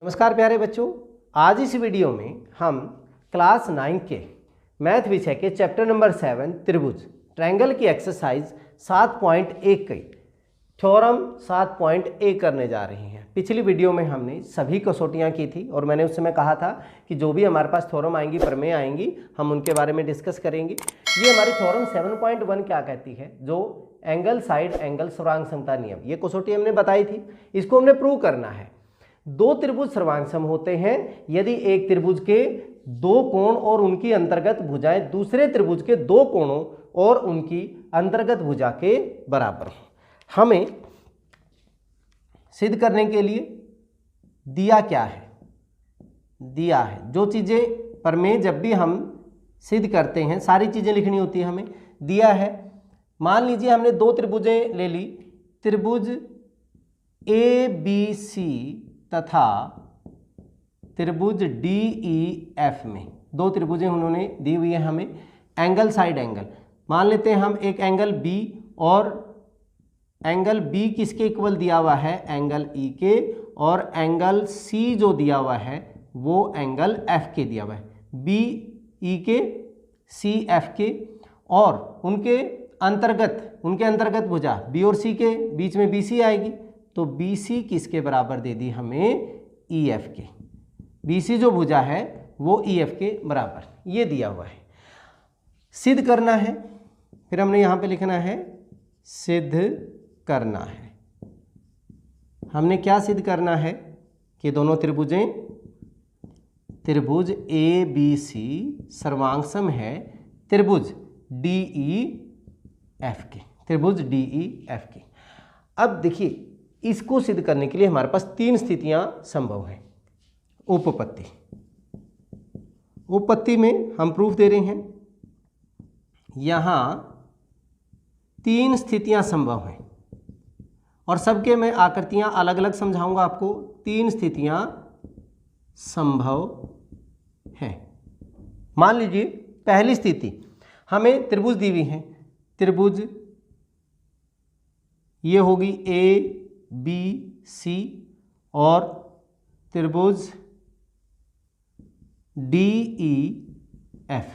नमस्कार प्यारे बच्चों, आज इस वीडियो में हम क्लास 9 के मैथ विषय के चैप्टर नंबर 7 त्रिभुज ट्रायंगल की एक्सरसाइज 7.1 की थ्योरम 7.1 करने जा रहे हैं। पिछली वीडियो में हमने सभी कसौटियां की थी और मैंने उस समय कहा था कि जो भी हमारे पास थ्योरम आएंगी, प्रमेय आएंगी, हम उनके बारे में डिस्कस करेंगे। ये हमारी थ्योरम 7.1 क्या कहती है, जो एंगल साइड एंगल सर्वांग समता नियम, ये कसौटी हमने बताई थी। इसको हमने प्रूव करना है। दो त्रिभुज सर्वांगसम होते हैं यदि एक त्रिभुज के दो कोण और उनकी अंतर्गत भुजाएं दूसरे त्रिभुज के दो कोणों और उनकी अंतर्गत भुजा के बराबर हो। हमें सिद्ध करने के लिए दिया क्या है, दिया है जो चीजें प्रमेय जब भी हम सिद्ध करते हैं सारी चीजें लिखनी होती है, हमें दिया है। मान लीजिए हमने दो त्रिभुजें ले ली, त्रिभुज ए बी सी तथा त्रिभुज डी ई एफ में दो त्रिभुजें उन्होंने दी हुई है हमें, एंगल साइड एंगल मान लेते हैं हम। एक एंगल बी और एंगल बी किसके इक्वल दिया हुआ है, एंगल ई के, और एंगल सी जो दिया हुआ है वो एंगल एफ के दिया हुआ है, बी ई के सी एफ के, और उनके अंतर्गत भुजा बी और सी के बीच में बी सी आएगी, तो बी सी किसके बराबर दे दी हमें, ई एफ के। बी सी जो भुजा है वो ई एफ के बराबर, ये दिया हुआ है। सिद्ध करना है, फिर हमने यहाँ पे लिखना है सिद्ध करना है। हमने क्या सिद्ध करना है कि दोनों त्रिभुजें, त्रिभुज ए बी सी सर्वांगसम है त्रिभुज डी ई एफ के, त्रिभुज डी ई एफ के। अब देखिए, इसको सिद्ध करने के लिए हमारे पास तीन स्थितियां संभव हैं। उपपत्ति में हम प्रूफ दे रहे हैं, यहां तीन स्थितियां संभव हैं और सबके मैं आकृतियां अलग अलग समझाऊंगा आपको। तीन स्थितियां संभव हैं। मान लीजिए पहली स्थिति, हमें त्रिभुज दी हुई है, त्रिभुज ये होगी ए बी सी और त्रिभुज डी ई एफ।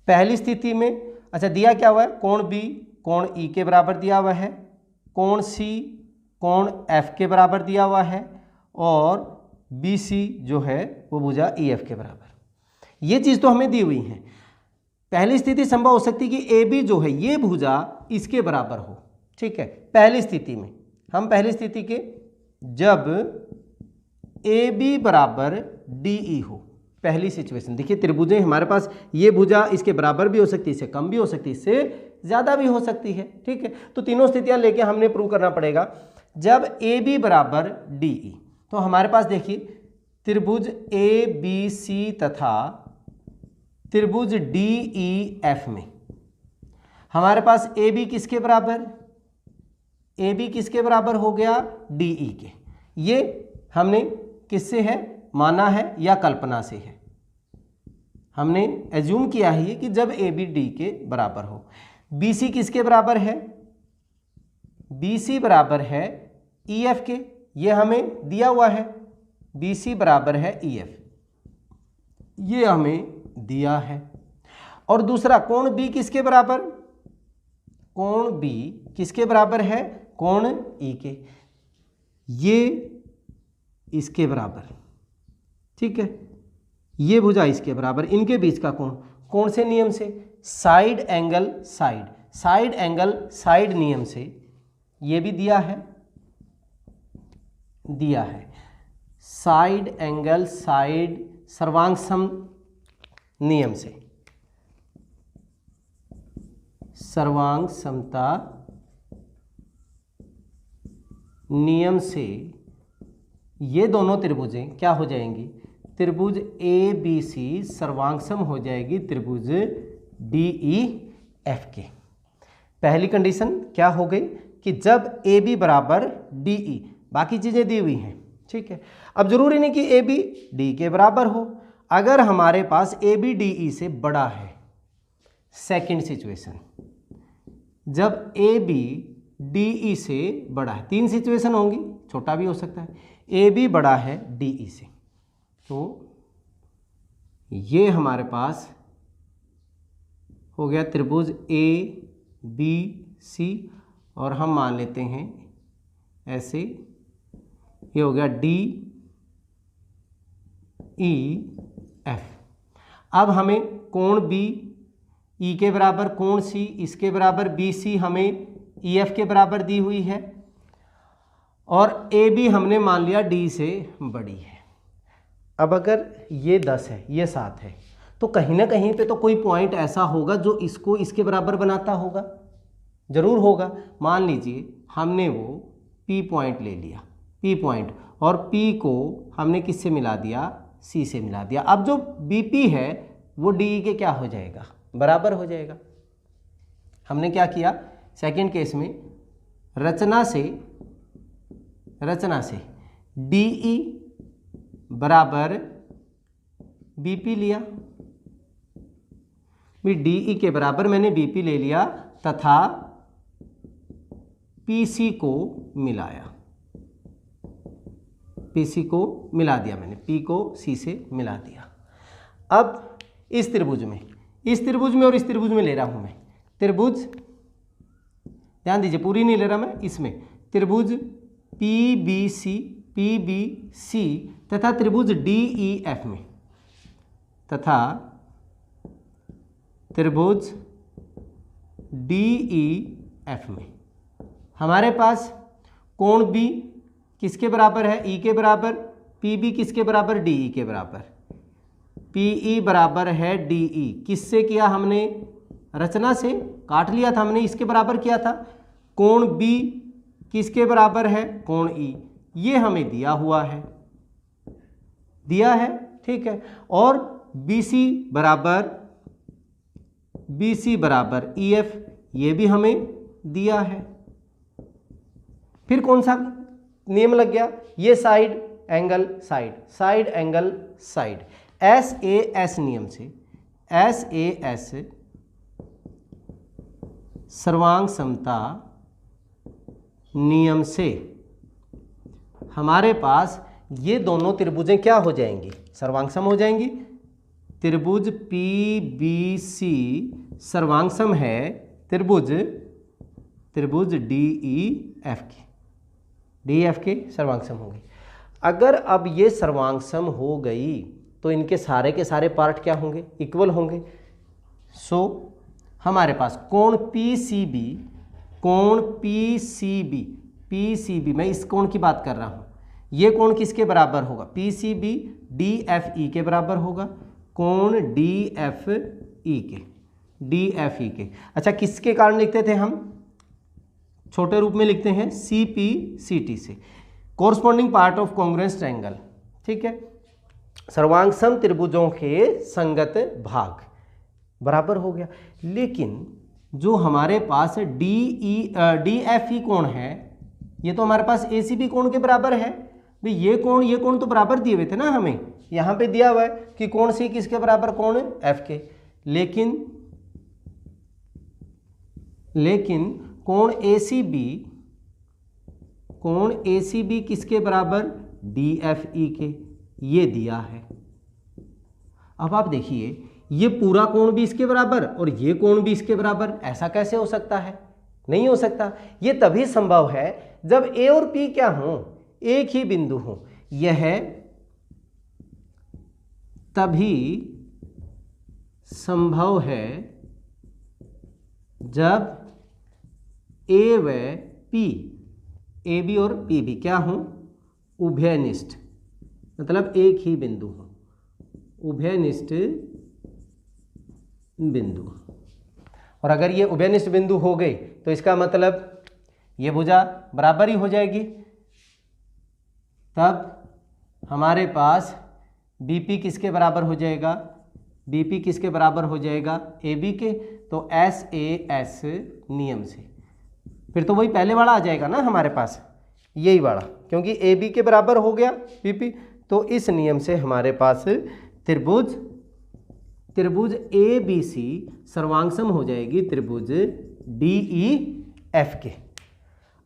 पहली स्थिति में अच्छा दिया क्या हुआ है, कोण बी कोण ई के बराबर दिया हुआ है, कोण सी कोण एफ के बराबर दिया हुआ है, और बी सी जो है वो भुजा ई एफ के बराबर। ये चीज़ तो हमें दी हुई है। पहली स्थिति संभव हो सकती है कि ए बी जो है ये भुजा इसके बराबर हो, ठीक है। पहली स्थिति में हम पहली स्थिति के जब ए बी बराबर डी ई हो, पहली सिचुएशन देखिए, त्रिभुजें हमारे पास, ये भुजा इसके बराबर भी हो सकती है, इससे कम भी हो सकती है, इससे ज़्यादा भी हो सकती है, ठीक है। तो तीनों स्थितियां लेके हमने प्रूव करना पड़ेगा। जब ए बी बराबर डी ई, तो हमारे पास देखिए त्रिभुज ए बी सी तथा त्रिभुज डी ई एफ में हमारे पास ए बी किसके बराबर, ए बी किसके बराबर हो गया, डी ई के। ये हमने किससे है माना है या कल्पना से है, हमने एज्यूम किया है कि जब ए बी डी के बराबर हो। बी सी किसके बराबर है, बी सी बराबर है ई एफ के, ये हमें दिया हुआ है, बी सी बराबर है ई एफ, ये हमें दिया है। और दूसरा कोण बी किसके बराबर, कोण बी किसके बराबर है, कोण ई के, ये इसके बराबर, ठीक है। ये भुजा इसके बराबर, इनके बीच का कोण कौन से नियम से, साइड एंगल साइड नियम से, ये भी दिया है साइड एंगल साइड सर्वांगसम नियम से, सर्वांग समता नियम से ये दोनों त्रिभुजें क्या हो जाएंगी, त्रिभुज ए बी सी सर्वांगसम हो जाएगी त्रिभुज डी ई एफ के। पहली कंडीशन क्या हो गई कि जब ए बी बराबर डी ई, बाकी चीज़ें दी हुई हैं, ठीक है। अब जरूरी नहीं कि ए बी डी के बराबर हो, अगर हमारे पास ए बी डी ई से बड़ा है, सेकंड सिचुएशन, जब ए बी डी ई से बड़ा है, तीन सिचुएशन होंगी, छोटा भी हो सकता है। ए बी बड़ा है डी ई से, तो ये हमारे पास हो गया त्रिभुज ए बी सी, और हम मान लेते हैं ऐसे, ये हो गया डी ई एफ। अब हमें कोण बी ई के बराबर, कोण सी इसके बराबर, बी सी हमें ई एफ के बराबर दी हुई है, और ए बी हमने मान लिया डी से बड़ी है। अब अगर ये 10 है ये 7 है, तो कहीं ना कहीं पे तो कोई पॉइंट ऐसा होगा जो इसको इसके बराबर बनाता होगा, जरूर होगा। मान लीजिए हमने वो P पॉइंट ले लिया, P पॉइंट, और P को हमने किससे मिला दिया, C से मिला दिया। अब जो BP है वो DE के क्या हो जाएगा, बराबर हो जाएगा। हमने क्या किया सेकंड केस में, रचना से DE बराबर BP लिया, DE के बराबर मैंने BP ले लिया तथा PC को मिलाया, PC को मिला दिया मैंने, P को C से मिला दिया। अब इस त्रिभुज में और इस त्रिभुज में ले रहा हूं मैं त्रिभुज, ध्यान दीजिए पूरी नहीं ले रहा मैं, इसमें त्रिभुज PBC तथा त्रिभुज DEF में, तथा त्रिभुज DEF में हमारे पास कोण B किसके बराबर है, E के बराबर, PB किसके बराबर, DE के बराबर, PE बराबर है DE। किससे किया हमने, रचना से काट लिया था हमने, इसके बराबर किया था। कोण B किसके बराबर है, कोण E, ये हमें दिया हुआ है, ठीक है। और BC बराबर EF, ये भी हमें दिया है। फिर कौन सा नियम लग गया, ये साइड एंगल साइड, SAS नियम से, SAS सर्वांग समता नियम से हमारे पास ये दोनों त्रिभुजें क्या हो जाएंगी, सर्वांगसम हो जाएंगी। त्रिभुज PBC सर्वांगसम है त्रिभुज DEF के सर्वांगसम होंगे। अगर अब ये सर्वांगसम हो गई तो इनके सारे के सारे पार्ट क्या होंगे, इक्वल होंगे। सो हमारे पास कोण PCB, मैं इस कोण की बात कर रहा हूं, ये कोण किसके बराबर होगा, PCB DFE के बराबर होगा, कोण DFE के। अच्छा किसके कारण लिखते थे हम, छोटे रूप में लिखते हैं CPCT से, corresponding part of congruence triangle, ठीक है। सर्वांगसम त्रिभुजों के संगत भाग बराबर हो गया। लेकिन जो हमारे पास DFE कोण है, ये तो हमारे पास ACB कोण के बराबर है भाई। ये कोण तो बराबर दिए हुए थे ना हमें, यहाँ पे दिया हुआ है कि कोण C किसके बराबर, कोण F के। लेकिन कोण ACB किसके बराबर, DFE के, ये दिया है। अब आप देखिए ये पूरा कोण भी इसके बराबर और ये कोण भी इसके बराबर, ऐसा कैसे हो सकता है, नहीं हो सकता। ये तभी संभव है जब A और P क्या हों, एक ही बिंदु हो। यह तभी संभव है जब A व P, AB और PB क्या हों, उभयनिष्ठ, मतलब एक ही बिंदु हो, उभयनिष्ठ बिंदु। और अगर ये उभयनिष्ठ बिंदु हो गए तो इसका मतलब ये भुजा बराबर ही हो जाएगी। तब हमारे पास BP किसके बराबर हो जाएगा, BP किसके बराबर हो जाएगा, AB के। तो SAS नियम से फिर तो वही पहले वाला आ जाएगा ना हमारे पास, यही वाला, क्योंकि AB के बराबर हो गया BP। तो इस नियम से हमारे पास त्रिभुज ABC सर्वांगसम हो जाएगी त्रिभुज DEF के।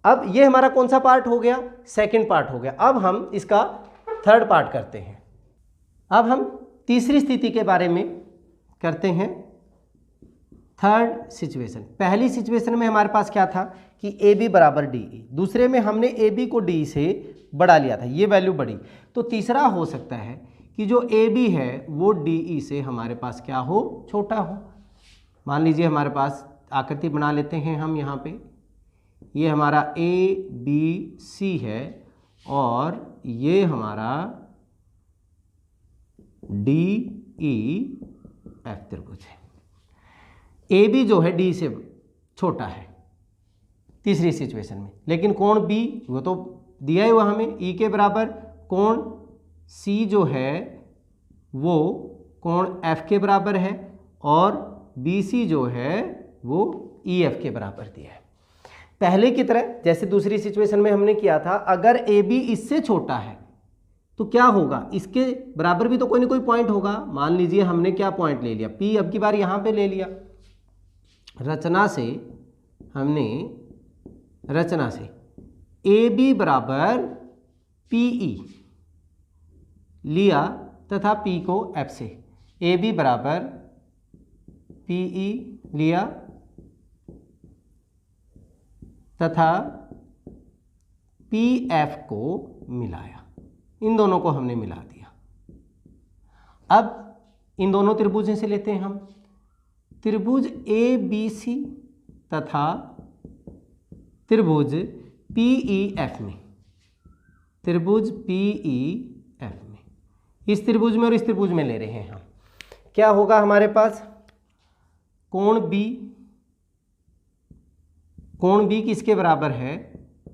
अब ये हमारा कौन सा पार्ट हो गया, सेकंड पार्ट हो गया। अब हम इसका थर्ड पार्ट करते हैं। अब हम तीसरी स्थिति के बारे में करते हैं, थर्ड सिचुएशन। पहली सिचुएशन में हमारे पास क्या था कि ए बी बराबर डी ई, दूसरे में हमने ए बी को डी से बढ़ा लिया था, ये वैल्यू बढ़ी। तो तीसरा हो सकता है कि जो ए बी है वो डी ई से हमारे पास क्या हो, छोटा हो। मान लीजिए हमारे पास आकृति बना लेते हैं हम यहाँ पे, ये हमारा ए बी सी है और ये हमारा डी ई एफ त्रिभुज है। ए बी जो है डी से छोटा है तीसरी सिचुएशन में, लेकिन कोण बी वो तो दिया ही हुआ हमें ई के बराबर, कोण सी जो है वो कोण एफ के बराबर है और बी सी जो है वो ई एफ के बराबर दिया है। पहले की तरह जैसे दूसरी सिचुएशन में हमने किया था, अगर ए बी इससे छोटा है तो क्या होगा, इसके बराबर भी तो कोई ना कोई पॉइंट होगा। मान लीजिए हमने क्या पॉइंट ले लिया, पी, अब की बार यहाँ पे ले लिया। रचना से हमने ए बी बराबर पी ई लिया तथा पी को एफ से, ए बी बराबर पी ई लिया तथा पी एफ को मिलाया, इन दोनों को हमने मिला दिया। अब इन दोनों त्रिभुजों से लेते हैं हम त्रिभुज ए बी सी तथा त्रिभुज पी ई एफ में, त्रिभुज पी ई एफ में, इस त्रिभुज में और इस त्रिभुज में ले रहे हैं हम। क्या होगा हमारे पास, कोण बी किसके बराबर है,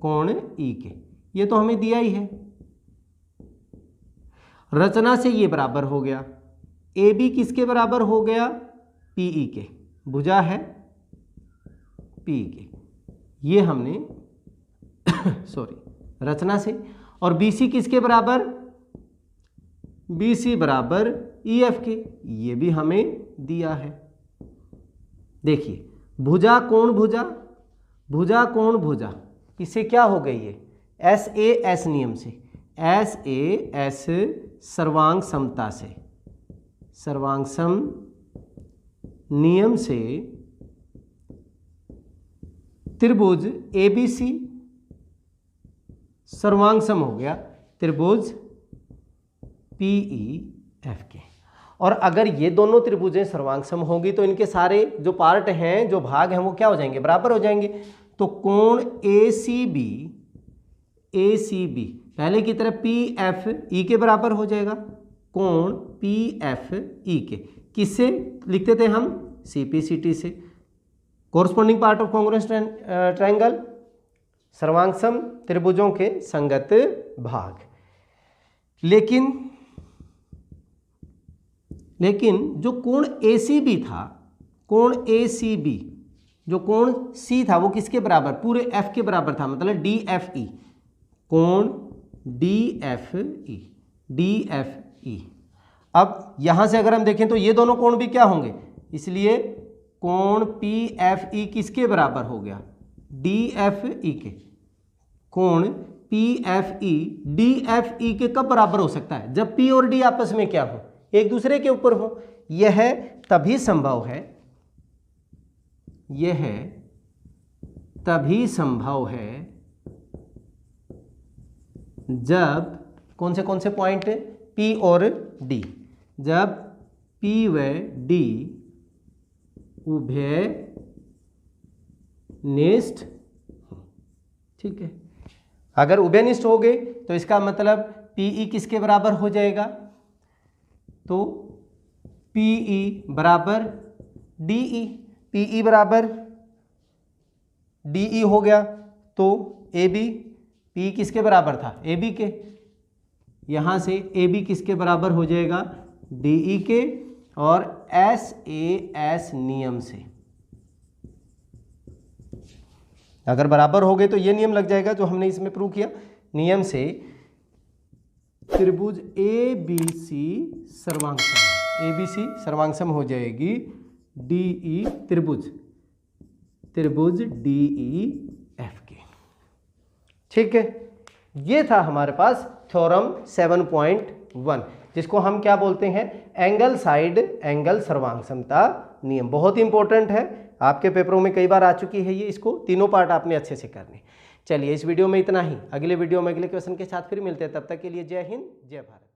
कोण ई के, ये तो हमें दिया ही है। रचना से ये बराबर हो गया, ए बी किसके बराबर हो गया, पी ई के, भुजा है पी के, ये हमने रचना से। और बी सी किसके बराबर, बी सी बराबर ई एफ के, ये भी हमें दिया है। देखिए भुजा कोण भुजा, भुजा कोण भुजा, इससे क्या हो गई है, एस ए एस नियम से, एस ए एस सर्वांग समता से, सर्वांग सम नियम से त्रिभुज ए बी सी सर्वांग सम हो गया त्रिभुज पी ई एफ के। और अगर ये दोनों त्रिभुजें सर्वांग सम होंगी तो इनके सारे जो पार्ट हैं, जो भाग हैं, वो क्या हो जाएंगे, बराबर हो जाएंगे। तो कोण ए सी बी पहले की तरह पी एफ ई के बराबर हो जाएगा, कोण पी एफ ई के, किससे लिखते थे हम, सी पी सी टी से, corresponding part of congruence triangle, सर्वांग सम त्रिभुजों के संगत भाग। लेकिन जो कोण ए सी बी था, कोण ए सी बी, जो कोण सी था वो किसके बराबर, पूरे एफ के बराबर था, मतलब डी एफ ई, कोण डी एफ ई। अब यहां से अगर हम देखें तो ये दोनों कोण भी क्या होंगे, इसलिए कोण पी एफ ई किसके बराबर हो गया, डी एफ ई के। कोण P F E D F E के कब बराबर हो सकता है, जब पी और डी आपस में क्या हो, एक दूसरे के ऊपर हो। यह तभी संभव है जब कौन से पॉइंट, P और D, जब P व D उभय निष्ठ, ठीक है। अगर उभयनिष्ठ हो गए तो इसका मतलब PE किसके बराबर हो जाएगा, तो PE बराबर DE, PE बराबर DE हो गया। तो AB, P किसके बराबर था, AB के, यहाँ से AB किसके बराबर हो जाएगा, DE के, और SAS नियम से अगर बराबर हो गए तो ये नियम लग जाएगा जो हमने इसमें प्रूव किया, नियम से त्रिभुज ABC सर्वांगसम, ABC सर्वांगसम हो जाएगी DE त्रिभुज DEF के। ठीक है, ये था हमारे पास थ्योरम 7.1, जिसको हम क्या बोलते हैं, एंगल साइड एंगल सर्वांग समता नियम। बहुत ही इंपॉर्टेंट है, आपके पेपरों में कई बार आ चुकी है ये, इसको तीनों पार्ट आपने अच्छे से करने। चलिए इस वीडियो में इतना ही, अगले वीडियो में अगले क्वेश्चन के साथ फिर मिलते हैं, तब तक के लिए जय हिंद जय भारत।